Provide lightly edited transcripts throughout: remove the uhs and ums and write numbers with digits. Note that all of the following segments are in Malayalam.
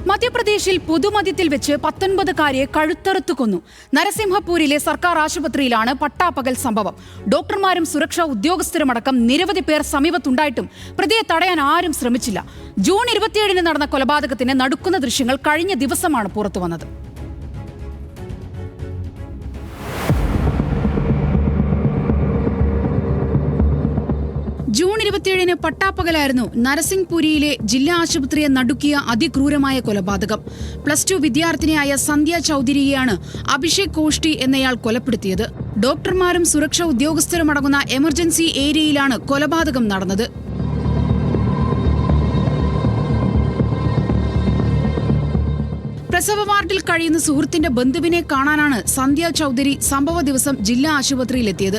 മധ്യപ്രദേശിൽ പൊതുമധ്യത്തിൽ വെച്ച് 19കാരിയെ കഴുത്തറുത്തു കൊന്നു. നരസിംഹപൂരിലെ സർക്കാർ ആശുപത്രിയിലാണ് പട്ടാപ്പകൽ സംഭവം. ഡോക്ടർമാരും സുരക്ഷാ ഉദ്യോഗസ്ഥരുമടക്കം നിരവധി പേർ സമീപത്തുണ്ടായിട്ടും പ്രതിയെ തടയാൻ ആരും ശ്രമിച്ചില്ല. ജൂൺ 27-ന് നടന്ന കൊലപാതകത്തിന് നടുക്കുന്ന ദൃശ്യങ്ങൾ കഴിഞ്ഞ ദിവസമാണ് പുറത്തുവന്നത്. ജൂൺ 27-ന് പട്ടാപ്പകലായിരുന്നു നരസിംഹപൂരിയിലെ ജില്ലാ ആശുപത്രിയെ നടുക്കിയ അതിക്രൂരമായ കൊലപാതകം. +2 വിദ്യാർത്ഥിനിയായ സന്ധ്യ ചൌധരിയെയാണ് അഭിഷേക് കോഷ്ടി എന്നയാൾ കൊലപ്പെടുത്തിയത്. ഡോക്ടർമാരും സുരക്ഷാ ഉദ്യോഗസ്ഥരും അടങ്ങുന്ന എമർജൻസി ഏരിയയിലാണ് കൊലപാതകം നടന്നത്. പ്രസവ വാർഡിൽ കഴിയുന്ന സുഹൃത്തിന്റെ ബന്ധുവിനെ കാണാനാണ് സന്ധ്യ ചൌധരി സംഭവ ദിവസം ജില്ലാ ആശുപത്രിയിലെത്തിയത്.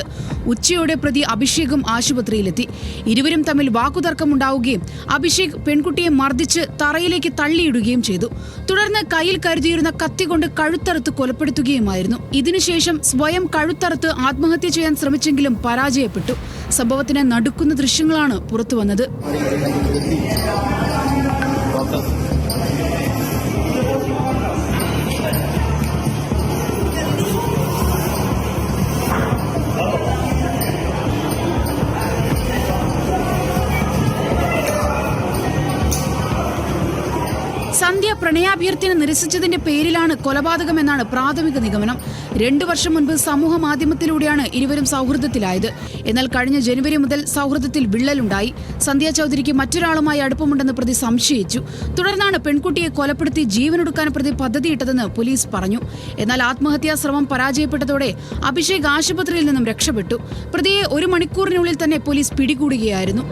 ഉച്ചയോടെ പ്രതി അഭിഷേകും ആശുപത്രിയിലെത്തി. ഇരുവരും തമ്മിൽ വാക്കുതർക്കമുണ്ടാവുകയും അഭിഷേക് പെൺകുട്ടിയെ മർദ്ദിച്ച് തറയിലേക്ക് തള്ളിയിടുകയും ചെയ്തു. തുടർന്ന് കയ്യിൽ കരുതിയിരുന്ന കത്തികൊണ്ട് കഴുത്തറുത്ത് കൊലപ്പെടുത്തുകയുമായിരുന്നു. ഇതിനുശേഷം സ്വയം കഴുത്തറുത്ത് ആത്മഹത്യ ചെയ്യാൻ ശ്രമിച്ചെങ്കിലും പരാജയപ്പെട്ടു. സംഭവത്തിന് നടുക്കുന്ന ദൃശ്യങ്ങളാണ് പുറത്തുവന്നത്. സന്ധ്യ പ്രണയാഭ്യർത്ഥന നിരസിച്ചതിന്റെ പേരിലാണ് കൊലപാതകമെന്നാണ് പ്രാഥമിക നിഗമനം. 2 വർഷം മുൻപ് സമൂഹ മാധ്യമത്തിലൂടെയാണ് ഇരുവരും സൗഹൃദത്തിലായത്. എന്നാൽ കഴിഞ്ഞ ജനുവരി മുതൽ സൗഹൃദത്തിൽ വിള്ളലുണ്ടായി. സന്ധ്യ ചൌധരിക്ക് മറ്റൊരാളുമായി അടുപ്പമുണ്ടെന്ന് പ്രതി സംശയിച്ചു. തുടർന്നാണ് പെൺകുട്ടിയെ കൊലപ്പെടുത്തി ജീവനൊടുക്കാൻ പ്രതി പദ്ധതിയിട്ടതെന്ന് പോലീസ് പറഞ്ഞു. എന്നാൽ ആത്മഹത്യാ ശ്രമം പരാജയപ്പെട്ടതോടെ അഭിഷേക് ആശുപത്രിയിൽ നിന്നും രക്ഷപ്പെട്ടു. പ്രതിയെ 1 മണിക്കൂറിനുള്ളിൽ തന്നെ പോലീസ് പിടികൂടുകയായിരുന്നു.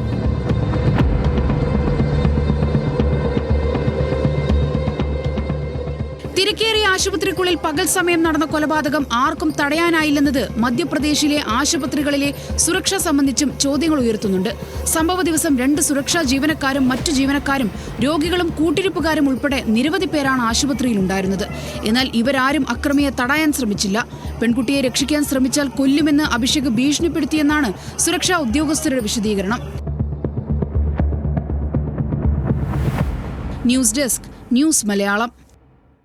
തിരക്കേറിയ ആശുപത്രിക്കുള്ളിൽ പകൽ സമയം നടന്ന കൊലപാതകം ആർക്കും തടയാനായില്ലെന്നത് മധ്യപ്രദേശിലെ ആശുപത്രികളിലെ സുരക്ഷ സംബന്ധിച്ചും ചോദ്യങ്ങൾ ഉയർത്തുന്നുണ്ട്. സംഭവ ദിവസം 2 സുരക്ഷാ ജീവനക്കാരും മറ്റു ജീവനക്കാരും രോഗികളും കൂട്ടിരിപ്പുകാരും ഉൾപ്പെടെ നിരവധി പേരാണ് ആശുപത്രിയിലുണ്ടായിരുന്നത്. എന്നാൽ ഇവരാരും അക്രമിയെ തടയാൻ ശ്രമിച്ചില്ല. പെൺകുട്ടിയെ രക്ഷിക്കാൻ ശ്രമിച്ചാൽ കൊല്ലുമെന്ന് അഭിഷേക് ഭീഷണിപ്പെടുത്തിയെന്നാണ് സുരക്ഷാ ഉദ്യോഗസ്ഥരുടെ വിശദീകരണം. News desk, news Malayalam.